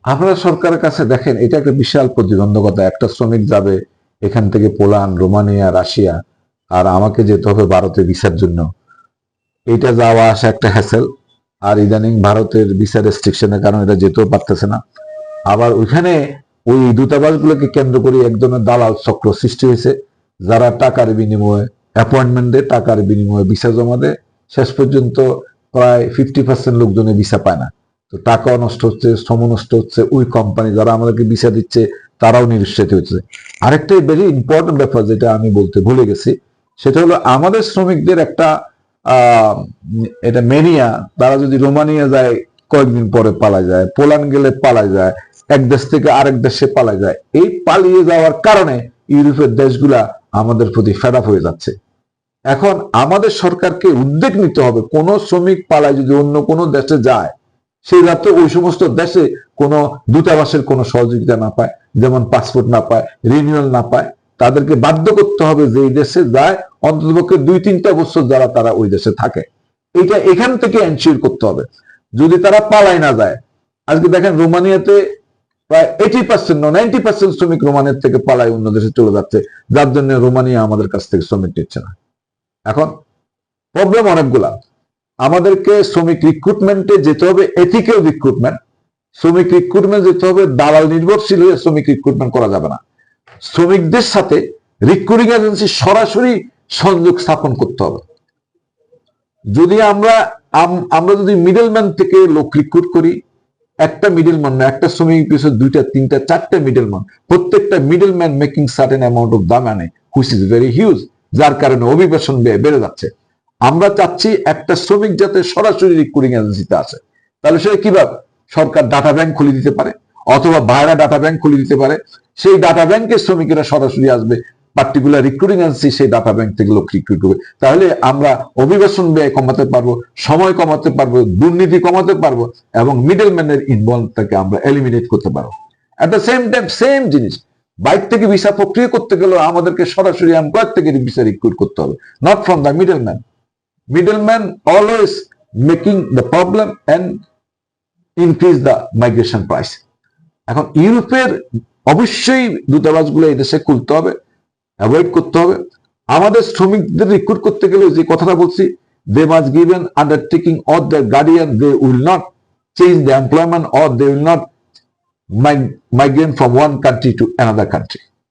আপনারা সরকারের কাছে দেখেন, এটা একটা বিশাল প্রতিবন্ধকতা। একটা শ্রমিক যাবে এখান থেকে পোল্যান্ড, রোমানিয়া, রাশিয়া, আর আমাকে যেতে হবে ভারতে ভিসার জন্য। এটা যাওয়া আসা একটা হ্যাসেল। আর ইদানিং ভারতের ভিসা রেস্ট্রিকশনের কারণে এটা যেতেও পারতেছে না। আবার ওইখানে ওই দূতাবাসগুলোকে কেন্দ্র করে এক ধরনের দালাল চক্র সৃষ্টি হয়েছে, যারা টাকার বিনিময়ে অ্যাপয়েন্টমেন্ট দেয়, টাকার বিনিময়ে ভিসা জমা দেয়। শেষ পর্যন্ত প্রায় 50% লোকজনের ভিসা পায় না। তো টাকাও নষ্ট হচ্ছে, শ্রম নষ্ট হচ্ছে, ওই কোম্পানি যারা আমাদেরকে ভিসা দিচ্ছে তারাও নিরুৎসাহিত হচ্ছে। আরেকটা ভেরি ইম্পর্টেন্ট ব্যাপার যেটা আমি বলতে ভুলে গেছি, সেটা হলো আমাদের শ্রমিকদের একটা এটা মেনিয়া। তারা যদি রোমানিয়া যায় কয়েকদিন পরে পালা যায়, পোল্যান্ড গেলে পালা যায়, এক দেশ থেকে আরেক দেশে পালা যায়। এই পালিয়ে যাওয়ার কারণে ইউরোপের দেশগুলা আমাদের প্রতি ফেড আপ হয়ে যাচ্ছে। এখন আমাদের সরকারকে উদ্যোগ নিতে হবে, কোন শ্রমিক পালায় যদি অন্য কোনো দেশে যায়, সেই যাতে ওই সমস্ত দেশে কোনো দূতাবাসের কোনো সহযোগিতা না পায়, যেমন পাসপোর্ট না পায়, রিনিউয়াল না পায়। তাদেরকে বাধ্য করতে হবে যে এই দেশে যায় অন্ততপক্ষে 2-3টা বছর যারা তারা ওই দেশে থাকে। এটা এখান থেকে এনশিওর করতে হবে। যদি তারা পালায় না যায়, আজকে দেখেন রোমানিয়াতে প্রায় 80% 90% শ্রমিক রোমানিয়ার থেকে পালায় অন্য দেশে চলে যাচ্ছে, যার জন্য রোমানিয়া আমাদের কাছ থেকে শ্রমিক নিচ্ছে না। এখন প্রবলেম অনেকগুলা। আমাদেরকে শ্রমিক রিক্রুটমেন্টে যেতে হবে, এথিক্যাল রিক্রুটমেন্ট। শ্রমিক রিক্রুটমেন্ট যেতে হবে, দালাল নির্ভরশীল হয়ে শ্রমিক রিক্রুটমেন্ট করা যাবে না। শ্রমিকদের সাথে রিক্রুটিং এজেন্সি সরাসরি সংযোগ স্থাপন করতে হবে। যদি আমরা যদি মিডলম্যান থেকে লোক রিক্রুট করি, একটা মিডলম্যান না, একটা শ্রমিক পিছনে 2টা 3টা 4টা মিডলম্যান, প্রত্যেকটা middleman making certain amount of দাম আনে, হুইচ ইজ ভেরি হিউজ, যার কারণে অভিবাসন ব্যয় বেড়ে যাচ্ছে। আমরা চাচ্ছি একটা শ্রমিক যাতে সরাসরি রিক্রুটিং এজেন্সিতে আসে। তাহলে সেটা কিভাবে? সরকার ডাটা ব্যাংক খুলে দিতে পারে, অথবা বাইরে ডাটা ব্যাংক খুলে দিতে পারে। সেই ডাটা ব্যাংকের শ্রমিকেরা সরাসরি আসবে, পার্টিকুলার রিক্রুটিং এজেন্সি সেই ডাটা ব্যাংক থেকে লোক রিক্রুট করবে। তাহলে আমরা অভিবাসন ব্যয় কমাতে পারবো, সময় কমাতে পারবো, দুর্নীতি কমাতে পারবো, এবং মিডলম্যানের ইনভলভটাকে আমরা এলিমিনেট করতে পারবো। At the same time same জিনিস, বাইরে থেকে ভিসা প্রক্রিয়া করতে গেলে আমাদেরকে সরাসরি এমপ্লয়ার থেকে ভিসা রিক্রুট করতে হবে, not from the middleman. Middlemen always making the problem and increase the migration price. এখন ইউরোপের অবশ্যই দূতাবাসগুলো এই দেশে খুলতে হবে, অ্যাভয়েড করতে হবে। আমাদের শ্রমিকদের রিক্রুট করতে গেলে যে কথাটা বলছি, they must give an undertaking or their guardian, they will not change the employment or they will not migrate from one country to another country.